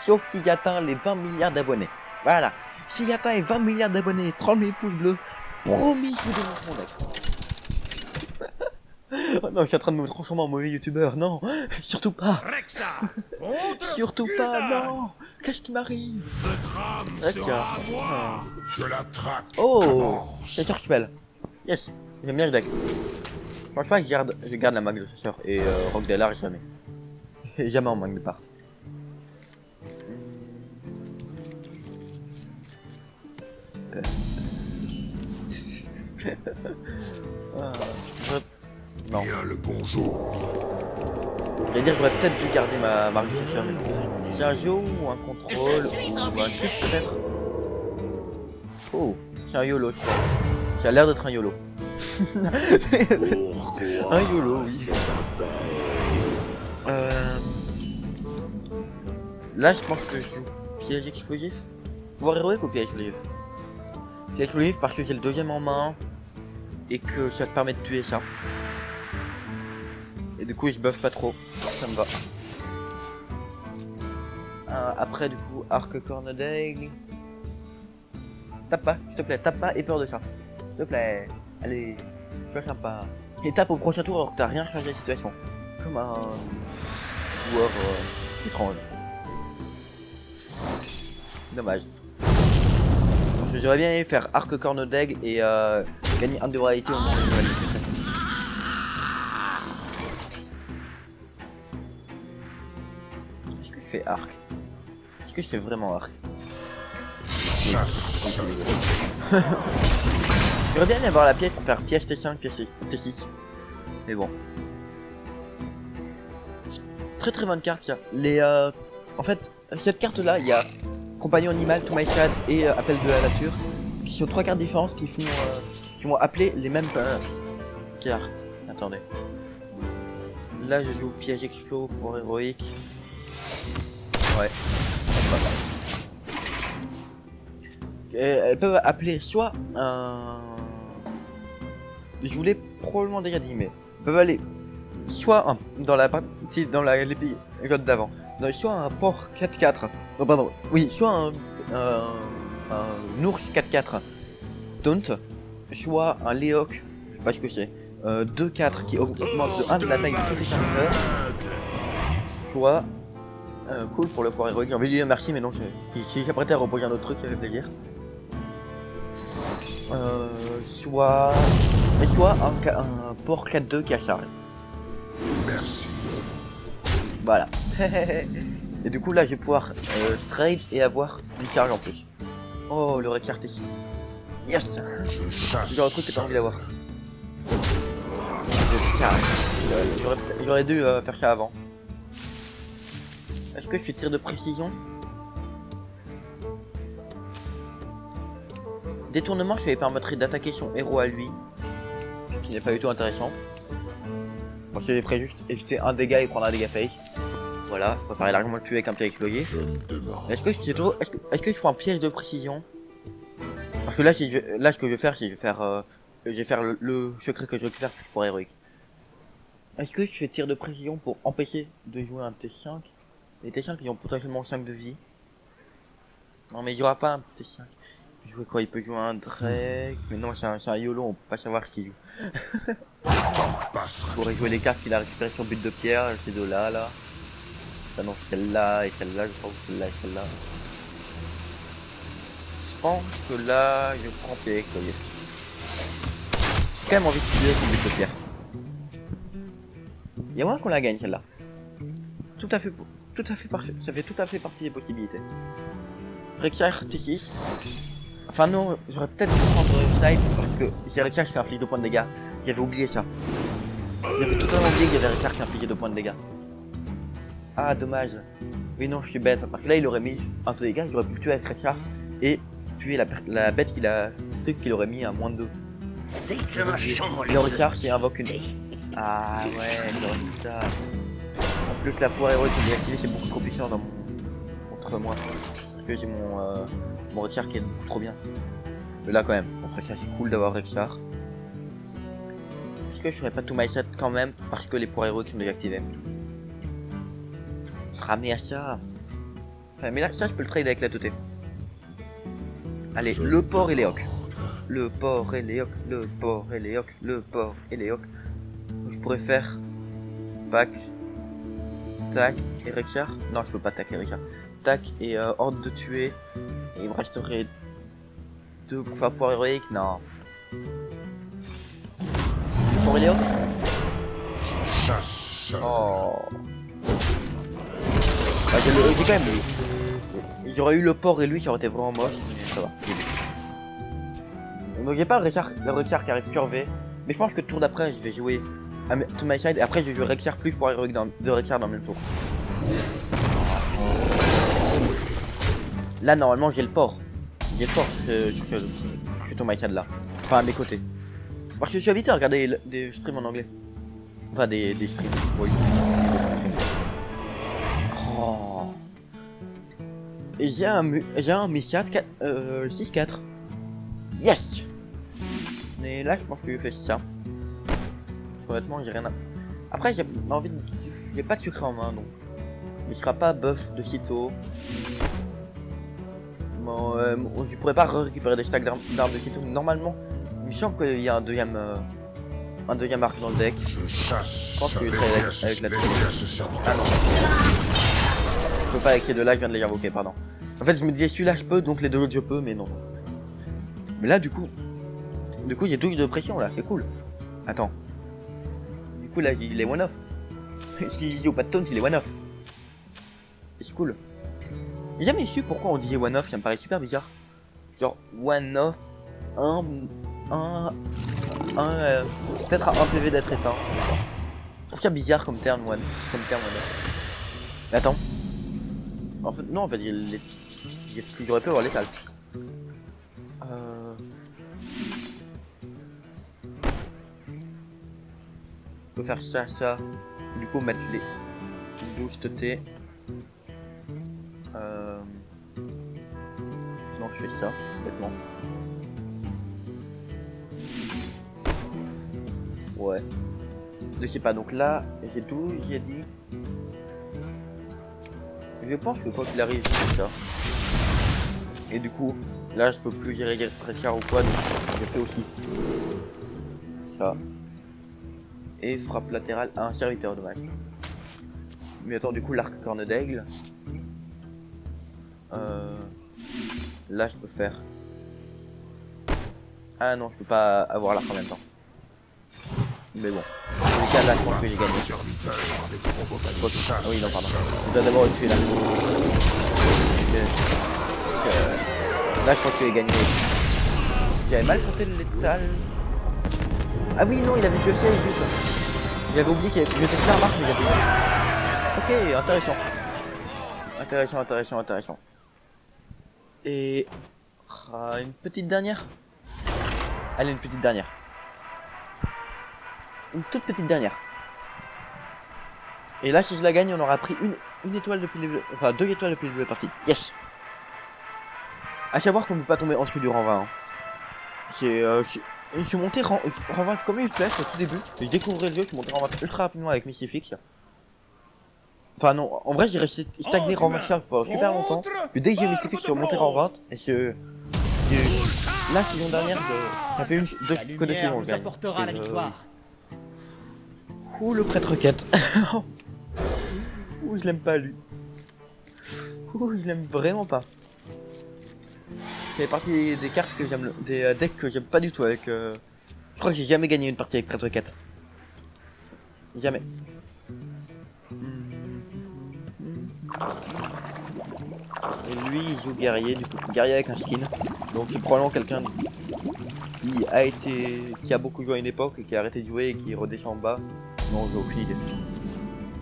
Sauf s'il atteint les 20 milliards d'abonnés. Voilà. S'il atteint les 20 milliards d'abonnés, 30 000 pouces bleus, promis, je vous démontre mon deck. Oh non, je suis en train de me transformer en mauvais youtubeur, non. Surtout pas. Surtout pas, non. Qu'est-ce qui m'arrive? Rexa. Je la traque. Oh, c'est sûr qu'il pèle. Yes, j'aime bien le deck. Franchement, je garde la mague de chasseur et Rock des larges jamais. Jamais en manque de part. Non. Bien le bonjour. J'allais dire, j'aurais peut-être dû garder ma marque de chasseur, mais non. C'est un jeu ou un contrôle ou un truc peut-être. Oh, c'est un YOLO, je crois. Ça a l'air d'être un YOLO. Un YOLO, oui. Là, je pense que je joue piège explosif. Pouvoir héroïque ou piège explosif? Piège explosif parce que j'ai le deuxième en main et que ça te permet de tuer ça. Et du coup, je buff pas trop. Ça me va. Après, du coup, arc corne d'aigle. Tape pas, s'il te plaît, tape pas et peur de ça. S'il te plaît, allez, sois sympa. Et tape au prochain tour alors que t'as rien changé la situation. Comme un joueur étrange. Dommage. Parce que j'aurais bien aimé faire arc corne d'aigle et gagner un de réalité au moment de la Est-ce que je fais arc? Est-ce que je fais vraiment arc? J'aurais bien aimé avoir la pièce pour faire pièce T5, pièce T6. Mais bon. Très très bonne carte, ça. En fait, cette carte là, il y a Compagnon Animal, To My Shad et Appel de la Nature. Qui sont trois cartes différentes qui vont appeler les mêmes cartes. Attendez. Là, je joue piège explo pour héroïque. Ouais. Elles peuvent appeler soit un... Je vous l'ai probablement déjà dit, mais elles peuvent aller soit dans la partie, dans l'épisode d'avant, soit un porc 4-4, non pardon, oui, soit un ours 4-4 taunt, soit un léoc, je sais pas ce que c'est, 2-4 qui augmente de 1 de la taille de tous les serviteurs, soit cool pour le pouvoir héroïque. J'ai envie de lui dire merci, mais non, il s'apprêtait à reposer un autre truc, ça fait plaisir. Soit un port 4-2 qui a charge. Merci. Voilà. Et du coup là je vais pouvoir trade et avoir une charge en plus. Oh, le red ici. Yes. C'est genre le truc que t'as envie d'avoir. je charge. J'aurais dû faire ça avant. Est-ce que je fais tir de précision? Détournement, je lui permettrait d'attaquer son héros à lui. Ce qui n'est pas du tout intéressant. Moi, je ferais juste éviter un dégât et prendre un dégât face. Voilà, ça paraît largement le tuer avec un tir explosif. Est-ce que je prends un piège de précision? Parce que là, ce que je vais faire, c'est je vais faire le secret que je récupère pour héroïque. Est-ce que je fais tir de précision pour empêcher de jouer un T5? Les T5 ils ont potentiellement 5 de vie. Non mais il y aura pas un T5. Il peut jouer quoi? Il peut jouer un Drake. Mais non, c'est un YOLO, on peut pas savoir ce qu'il joue. Il pourrait jouer les cartes qu'il a récupérées sur but de pierre, ces deux là. Ah non, celle-là et celle-là, je crois que celle-là et celle-là. Je pense que là, je prends pied explosif. J'ai quand même envie de tuer son but de pierre. Il y a moyen qu'on la gagne celle-là. Tout à fait parfait. Ça fait tout à fait partie des possibilités. Rexar T6. Enfin non, j'aurais peut-être dû prendre Snipe parce que j'ai Rexar qui inflige 2 points de dégâts. J'avais oublié ça. J'avais totalement oublié qu'il y avait Rexar qui infligeait 2 points de dégâts. Ah dommage. Oui non, je suis bête parce que là il aurait mis un peu de dégâts, j'aurais pu le tuer avec Rexar et tuer la bête qu'il a truc qu'il aurait mis à moins de 2. Le Rexar qui invoque une. Ah ouais, j'aurais dit ça. En plus la pouvoir héroïque que j'ai activée c'est beaucoup trop puissant dans contre moi. Parce que j'ai mon Rexar qui est beaucoup trop bien. Mais là quand même, après ça c'est cool d'avoir Rexar. Est-ce que je ferais pas tout my set quand même parce que les pouvoirs héroïques sont déjà activés? Ramener à ça. Enfin, mais là ça je peux le trade avec la toté. Allez, le porc et les hocs. Le porc et les hocs, le porc et les hocs, le porc et les hocs. Je pourrais faire Pack, tac et Rexar. Non, je peux pas tac et Rexar. Tac et ordre de tuer. Et il me resterait 2 pour faire pouvoir héroïque. Non. Pour Léo. Oh. Bah, j'ai quand même lui. J'aurais eu le porc et lui, ça aurait été vraiment moche. Mais ça va. Donc j'ai pas le Rexar qui arrive curvé. Mais je pense que le tour d'après, je vais jouer to my side et après je vais jouer Rexar plus pour héroïque de Rexar dans le même tour. Là normalement j'ai le porc. J'ai le porc sur to my side là. Enfin à mes côtés. Parce que je suis habitué à regarder des streams en anglais. Enfin des streams. Oui. Oh. Et j'ai un Messiat 6-4. Yes. Mais là je pense que je fais ça. Honnêtement j'ai rien à... Après j'ai envie de... J'ai pas de sucre en main donc. Il sera pas buff de sitôt. Bon, je pourrais pas récupérer des stacks d'armes de sitôt. Normalement, il me semble qu'il y a un deuxième arc dans le deck. Je pense que je serai avec la tour. Ah non. Je peux pas avec ces deux là, je viens de les invoquer, pardon. En fait je me disais celui-là je peux, donc les deux autres je peux, mais non. Mais là du coup j'ai douille de pression là, c'est cool. Attends. Du coup là il est one off. Si j'ai pas de taunt il est one off. C'est cool. J'ai jamais su pourquoi on disait one off, ça me paraît super bizarre. Genre one off, peut-être un PV d'être éteint. Je trouve ça bizarre comme terme one off. Mais attends. En fait non, en fait j'aurais pu avoir l'étal. Je peux faire ça. Du coup mettre les 12 TT. Sinon je fais ça, bêtement. Ouais. Je sais pas, donc là, j'ai 12, j'ai dit. Je pense que quoi qu'il arrive, c'est ça. Et du coup, là je peux plus gérer Rexar ou quoi, donc je fais aussi ça. Et frappe latérale à un serviteur, dommage. Mais attends, du coup l'arc corne d'aigle. Là je peux faire. Ah non, je peux pas avoir l'arc en même temps. Mais bon. Dans les cas là je pense que j'ai gagné. Ah oui non pardon. Je dois d'abord le tuer là. Là je pense que j'ai gagné. J'avais mal compté le létal. Ah oui non il avait pioché avec lui. J'avais oublié qu'il y avait... Je sais que ça marche, mais j'avais... Ok, intéressant. Intéressant. Et... une petite dernière. Allez, une petite dernière. Une toute petite dernière. Et là, si je la gagne, on aura pris une étoile depuis le début... Enfin, 2 étoiles depuis le début de la partie. Yes. À savoir qu'on ne peut pas tomber en dessous du rang 20. Hein. Je suis monté rang 20 comme une flèche au tout début. Et je découvrais le jeu, je suis monté rang 20 ultra rapidement avec Mystifix. Enfin non, en vrai j'ai resté stagné rang 20 pendant super longtemps. Puis dès que j'ai Mystifix, je suis remonté rang 20. Et la saison dernière, ça fait deux saisons que je gagne. La victoire. Ouh, le prêtre quête. Ouh, je l'aime pas lui. Ouh, je l'aime vraiment pas. C'est partie des cartes que j'aime, des decks que j'aime pas du tout avec. Je crois que j'ai jamais gagné une partie avec prêtre quête. Jamais. Et lui il joue guerrier, du coup guerrier avec un skin. Donc c'est probablement quelqu'un qui a beaucoup joué à une époque et qui a arrêté de jouer et qui redescend en bas. Non, j'ai aucune idée.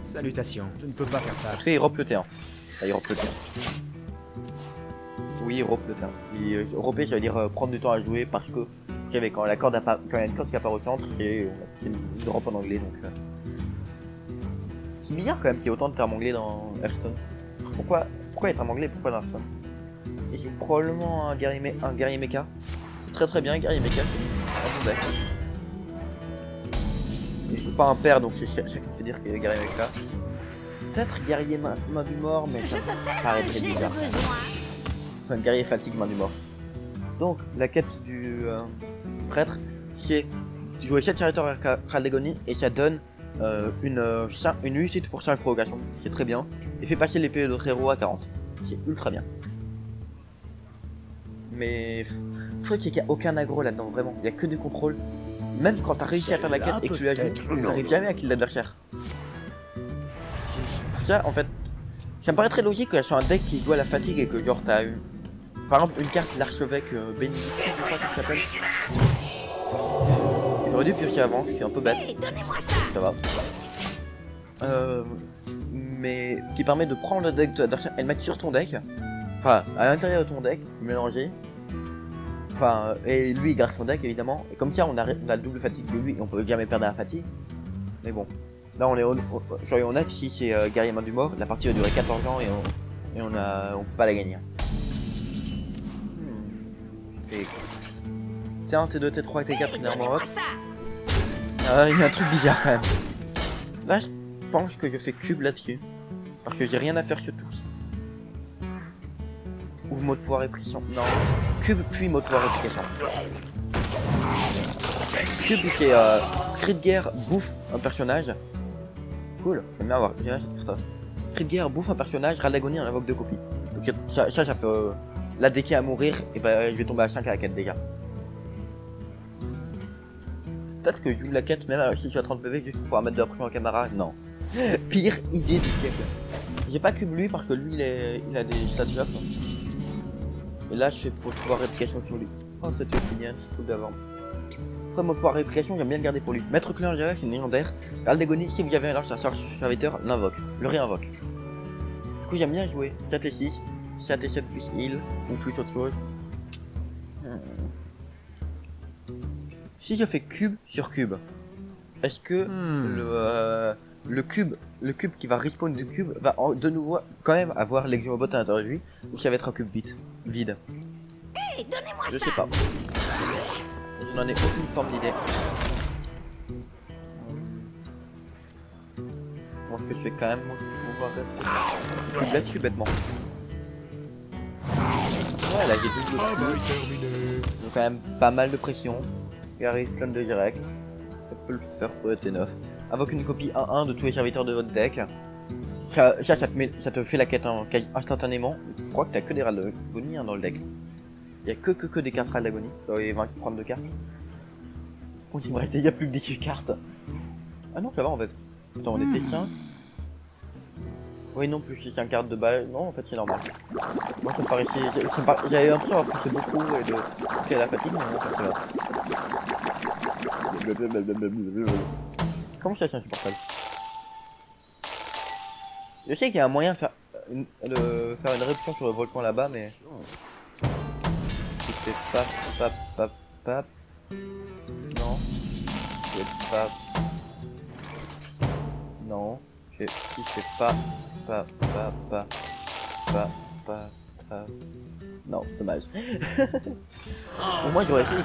Salutations, je ne peux pas faire ça. Après il rope le terrain. Ah, il rope le terrain. Oui, il rope le terrain. Roper, ça veut dire prendre du temps à jouer parce que vous savez quand il y a une corde qui apparaît au centre, c'est une drop en anglais donc. C'est bizarre quand même qu'il y ait autant de termes anglais dans Hearthstone. Pourquoi il y a des termes anglais et pourquoi dans Hearthstone? Et c'est probablement un guerrier mecha. C'est très très bien, guerrier mecha, c'est un bon deck. Et c'est pas un père donc c'est ça qui me fait dire qu'il y a guerrier mecha. Peut-être guerrier main du mort, mais ça paraît très bizarre. Enfin, guerrier fatigue main du mort. Donc la quête du prêtre, c'est de jouer 7 serviteurs à Raldegonie et ça donne une réussite pour 5 provocations, c'est très bien, et fait passer l'épée de votre héros à 40, c'est ultra bien. Mais je crois qu'il n'y a aucun aggro là-dedans, vraiment, il n'y a que du contrôle. Même quand t'as réussi à faire la quête et que tu la joues, tu n'arrives jamais à kill l'adversaire. Ça, en fait, ça me paraît très logique que sur un deck qui joue à la fatigue et que genre t'as par exemple une carte l'archevêque bénédictine, je crois qu'il s'appelle. J'aurais dû piocher avant, c'est un peu bête. Ça va. Mais qui permet de prendre le deck de l'adversaire et le mettre sur ton deck. Enfin, à l'intérieur de ton deck, mélanger. Enfin, et lui il garde son deck évidemment. Et comme ça, on a le double fatigue de lui et on peut jamais perdre la fatigue. Mais bon, là on est soyons honnêtes, si c'est guerrier main du mort, la partie va durer 14 ans et on peut pas la gagner. Tiens, T2, T3, T4, il est en rock. Il y a un truc bizarre quand même. Là, je pense que je fais cube là-dessus. Parce que j'ai rien à faire sur tous. Ou mot de pouvoir répression. Non. Cube puis mot de pouvoir réplication. Cube c'est cri de guerre bouffe un personnage. Cool, j'aime bien avoir. J'ai cette carte. Cri de guerre bouffe un personnage, Raldagonie en invoque 2 copies. Donc ça fait la DK à mourir et bah je vais tomber à 5 à la 4 déjà. Peut-être que je joue la quête même si je suis à 30 PV juste pour pouvoir mettre de la pression en caméra. Non. Pire idée du siècle. J'ai pas cube lui parce que lui il a des stats up. Et là je fais pour pouvoir réplication sur lui. Oh c'était opinion, c'est tout d'avant. Après moi pouvoir réplication j'aime bien le garder pour lui. Maître clé en général c'est une légendaire. Raldagonie si vous avez un large serviteur, l'invoque. Le réinvoque. Du coup j'aime bien jouer 7 et 6. 7 et 7 plus heal ou plus autre chose. Si je fais cube sur cube, est-ce que le cube qui va respawn du cube va de nouveau quand même avoir l'exiobot à l'intérieur de lui, ou ça va être un cube vide? Hey, donnez-moi je ça. sais pas. Je n'en ai aucune forme d'idée. Bon, ce que je fais quand même, on va cube là-dessus bêtement. Ouais, là j'ai double. Donc quand même pas mal de pression. Gary plein de direct. Ça peut le faire pour le T9. Invoque une copie 1-1 de tous les serviteurs de votre deck. Ça te fait la quête instantanément. Je crois que t'as que des Raldagonie dans le deck. Il y a que des cartes Raldagonie dans les 32 cartes. Donc il me restait déjà plus que 18 cartes. Ah non, ça va en fait. Attends, on était 5. Oui, non, plus que 5 cartes de balle. Non, en fait, c'est normal. Moi, ça me paraissait. J'avais l'impression d'avoir poussé beaucoup et de faire la fatigue, mais non, ça va. Comment ça c'est insupportable? Je sais qu'il y a un moyen de faire faire une éruption sur le volcan là-bas, mais c'est pas. Non. C'est pas. Non. Si c'est pas. Non, dommage. Au moins j'aurais essayé.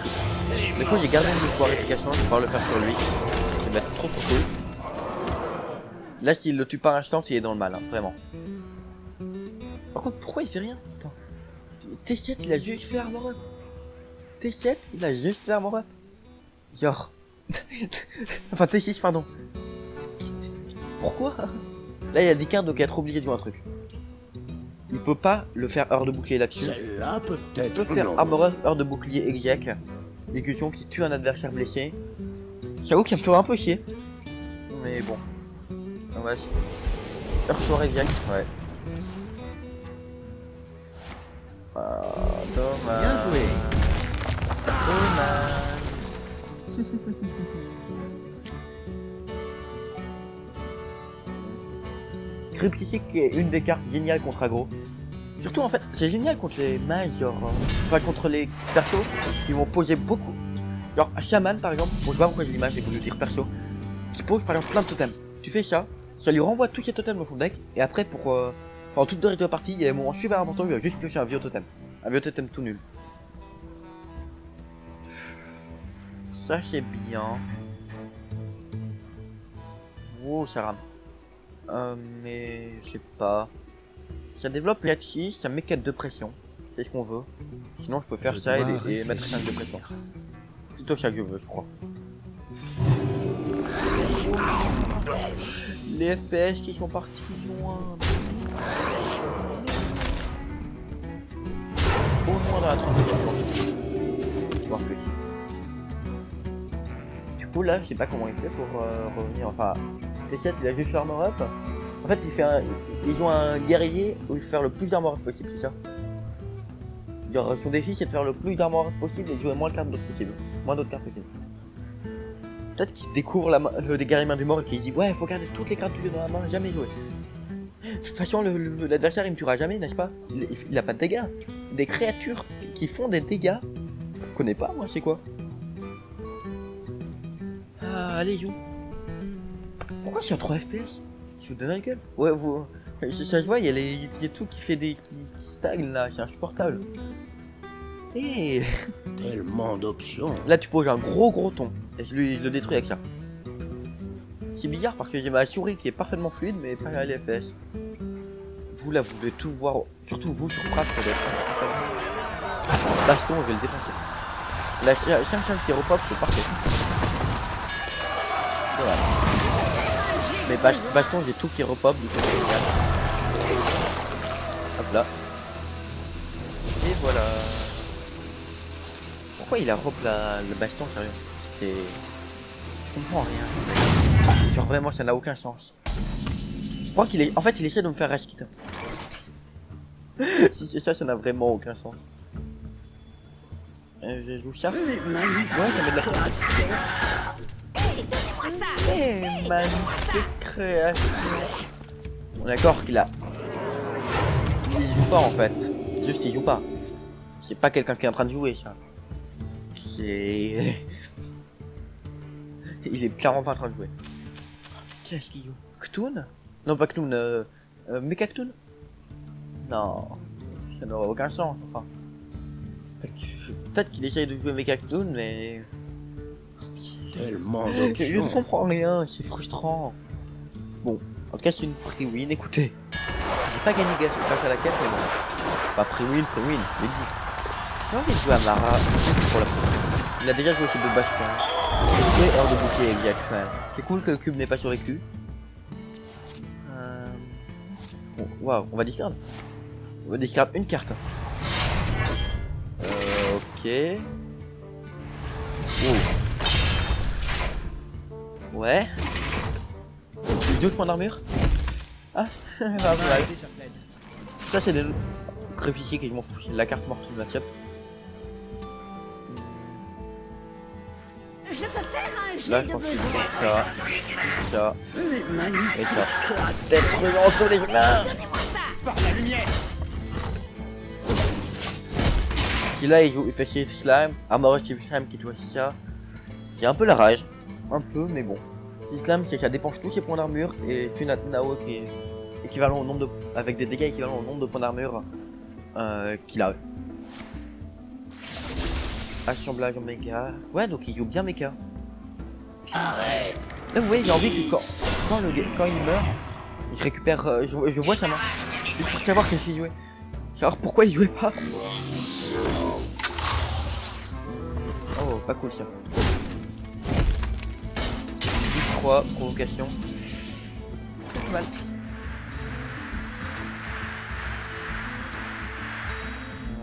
Mais coup j'ai gardé une pouvoir efficacement, je vais pouvoir le faire sur lui. Ça va être trop cool. Là s'il le tue pas instant, il est dans le mal, hein, vraiment. Par contre pourquoi il fait rien? Attends. T7 il a juste fait armor up. T7 il a juste fait armor up. Genre. Enfin T6 pardon. Pourquoi? Là il y a des cartes donc il va être obligé de jouer un truc. Il peut pas le faire heure de bouclier là-dessus. Celle-là Il peut-être. peut faire armor up, heure de bouclier exec. Exécution qui tue un adversaire blessé. J'avoue qu'il me ferait un peu chier. Mais bon. On va essayer. Heure soirée exec, ouais. Ah, dommage. Bien joué. Dommage. Cryptistique est une des cartes géniales contre aggro. Surtout en fait, c'est génial contre les mages, genre, enfin contre les persos qui vont poser beaucoup. Genre, Shaman par exemple, bon je sais pas pourquoi j'ai l'image, j'ai voulu dire perso, qui pose par exemple plein de totems. Tu fais ça lui renvoie tous ses totems dans son deck, et après pour, en toute durée de la partie, il y a un moment super important où il va juste piocher un vieux totem. Un vieux totem tout nul. Ça c'est bien. Wow, ça rame. Mais je sais pas. Ça développe là-dessus, ça met 4 de pression. C'est ce qu'on veut. Sinon je peux faire ça et mettre 5 de pression. Plutôt ça que je veux, je crois. Les FPS qui sont partis loin. Au moins dans la 30e. Voir que si. Du coup là, je sais pas comment il fait pour revenir. Enfin, T7 il a juste l'armor up. En fait, il joue un guerrier où il fait faire le plus d'armor up possible, c'est ça. Genre, son défi c'est de faire le plus d'armor up possible et de jouer moins de cartes d'autres possibles. Moins d'autres cartes possibles. Peut-être qu'il découvre le guerrier du mort et qu'il dit ouais, faut garder toutes les cartes que j'ai dans la main, jamais jouer. De toute façon, l'adversaire il me tuera jamais, n'est-ce pas? Il a pas de dégâts. Des créatures qui font des dégâts. Je connais pas, moi, c'est quoi? Ah, allez, joue. Pourquoi je suis à 3 FPS? Je vous donne la gueule. Ouais, vous. Ça se voit, il y a tout qui fait qui stagne là, c'est insupportable. Et Tellement d'options. là, tu poses un gros ton. Et je le détruis avec ça. C'est bizarre parce que j'ai ma souris qui est parfaitement fluide, mais pas les FPS. Vous là, vous devez tout voir. Surtout vous sur Pratt, ça doit être insupportable. Baston, je vais le défoncer. La chien qui repop, c'est parfait. Voilà. Mais baston, j'ai tout qui repop, du coup c'est génial. Hop là. Et voilà. Pourquoi il a repop le baston, sérieux? C'est... Je comprends rien. Genre vraiment, ça n'a aucun sens. Je crois qu'il est... En fait, il essaie de me faire rage quitte. Si c'est ça, ça n'a vraiment aucun sens. Je joue ça. Ouais, ça met de la force. Donnez-moi ça. Eh, magnifique création. On est d'accord qu'il a... Il joue pas en fait. Juste il joue pas. C'est pas quelqu'un qui est en train de jouer ça. C'est... Il est clairement pas en train de jouer. Qu'est-ce qu'il joue? Ktoon? Non pas Ktoon, Mekaktoon? Non. Ça n'aurait aucun sens, enfin. Peut-être qu'il essaye de jouer Mekaktoon mais... Tellement Je ne d'options. comprends rien, c'est frustrant. Bon, en tout cas c'est une free win, écoutez. J'ai pas gagné grâce à la quête, mais bon. Pas free win, mais dit. J'ai envie de jouer à Mara pour la prochaine. Il a déjà joué sur deux bastons. Et hors de bouclier exact quand même. C'est cool que le cube n'ait pas survécu. Bon, waouh, on va discard. On va discard une carte. Ok. Oh. Ouais. J'ai 12 points d'armure. Ah, voilà. Ça c'est des crépissiers que je m'en fous, c'est la carte morte du match-up. Je peux faire un jet Là, je de pense qu'il besoin. faut ça, ça, Magnifique. et ça. Classe. D'être entre les humains. Donnez-moi ça. Par la lumière. Si là, il fait chier Slime, Armor Steve Slime qui doit ça. J'ai un peu la rage. Un peu, mais bon. Si Slime, c'est que ça dépense tous ses points d'armure, et Funatnao qui est équivalent au nombre de. Avec des dégâts équivalents au nombre de points d'armure qu'il a. Assemblage en méga. Ouais, donc il joue bien méca. Arrête. Là, vous voyez, j'ai envie que quand il meurt, il se récupère. Je vois sa main. Juste pour savoir qu'est-ce qu'il jouait. Savoir pourquoi il jouait pas. Oh, pas cool ça. 3 provocation. Pas mal.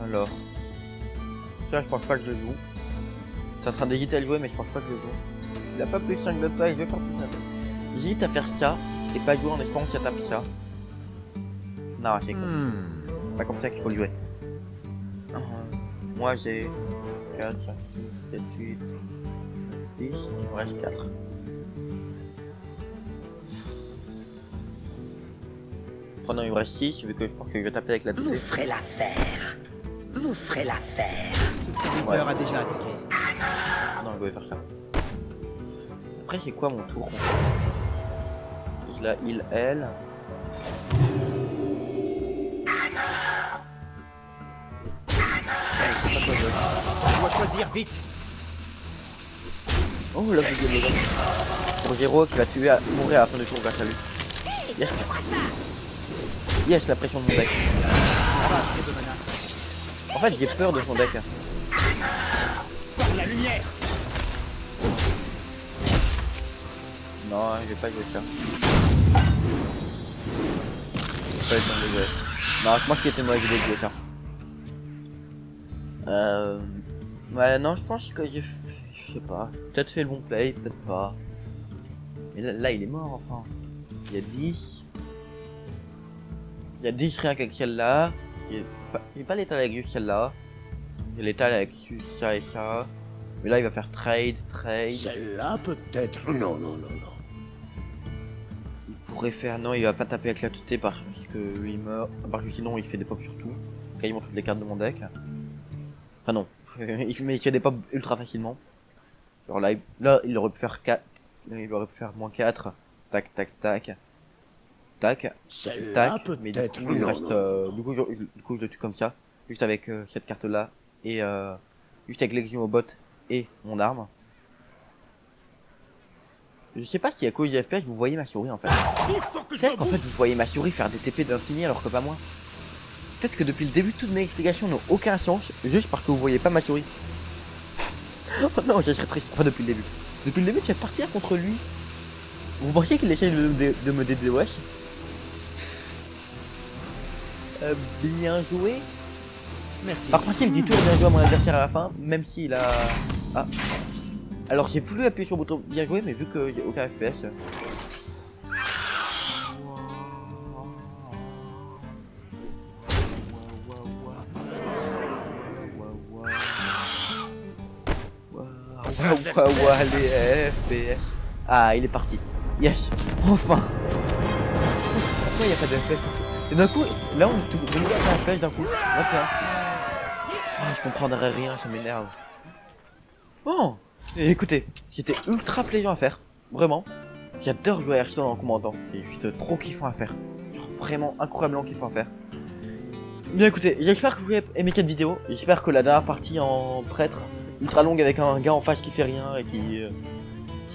Alors. Ça, je pense pas que je le joue. C'est en train d'hésiter à le jouer, mais je pense pas que je le joue. Il a pas plus 5 d'attaque, je vais faire plus 5 d'attaque. J'hésite à faire ça et pas jouer en espérant que ça tape ça. Non, c'est con. C'est pas comme ça qu'il faut le jouer. Moi j'ai 4, 5, 6, 7, 8, 10, il me reste 4. Oh non, il me reste 6, vu que je pense que je vais taper avec la Vous TT. ferez l'affaire. Vous ferez l'affaire. Ce serviteur a déjà attaqué. Non, je vais faire ça. Après, c'est quoi mon tour? Je la heal elle. Je dois choisir vite. Oh, là, vous avez pour Zero qui va tuer mourir à la fin du tour grâce à lui. Yes. Yes, la pression de mon deck. En fait, j'ai peur de son deck. Par la lumière. Non, je vais pas jouer ça. J'ai pas eu le temps de jouer. Non, je pense qu'il était mauvais de jouer ça. Ouais, non, je pense que j'ai... Je sais pas. Peut-être fait le bon play, peut-être pas. Mais là, il est mort, enfin. Il y a 10. Il y a 10 rien qu'avec celle-là. Il pas l'étal avec juste celle-là. Il y a l'étal avec juste ça et ça. Mais là, il va faire trade. Celle-là peut-être. Non, non, non, non. Il pourrait faire... Non, il va pas taper avec la TT parce que il meurt. Parce que sinon, il fait des pops sur tout. Quasiment toutes les cartes de mon deck. Enfin non. Mais il fait des pops ultra facilement. Genre là, il aurait pu faire 4. Il aurait pu faire moins 4. Tac, tac, tac. Tac. Celle-là Tac. Mais du peut-être. coup, il Non, reste... non, non. du coup, je le tue comme ça. Juste avec cette carte-là. Et juste avec l'exium au bot et mon arme. Je sais pas si à cause du FPS vous voyez ma souris en fait. Il faut que je Peut-être qu'en me fait vous voyez ma souris faire des TP d'infini alors que pas moi. Peut-être que depuis le début toutes mes explications n'ont aucun sens juste parce que vous voyez pas ma souris. Oh non, je serais triste. Enfin depuis le début. Depuis le début tu vas partir contre lui. Vous pensiez qu'il essaye de me DDoS? Bien joué. Merci. Par principe, dis toujours bien joué à mon adversaire à la fin, même s'il a... Ah. Alors j'ai voulu appuyer sur le bouton bien joué, mais vu que j'ai aucun FPS... Waouh, les FPS... Ah, il est parti. Yes, enfin. Pourquoi il n'y a pas de FPS? Et d'un coup, là on est tout... Il y a un flash d'un coup. 21. Ah, je comprendrais rien, ça m'énerve. Bon, et écoutez, c'était ultra plaisant à faire, vraiment. J'adore jouer à Hearthstone en commentant, c'est juste trop kiffant à faire. Genre vraiment incroyablement kiffant à faire. Bien écoutez, j'espère que vous avez aimé cette vidéo. J'espère que la dernière partie en prêtre, ultra longue avec un gars en face qui fait rien et qui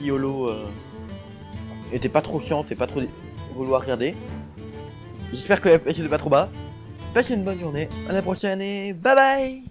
YOLO était pas trop chiante et pas trop relou à regarder. J'espère que le FPS n'est pas trop bas. Passez une bonne journée, à la prochaine et bye bye.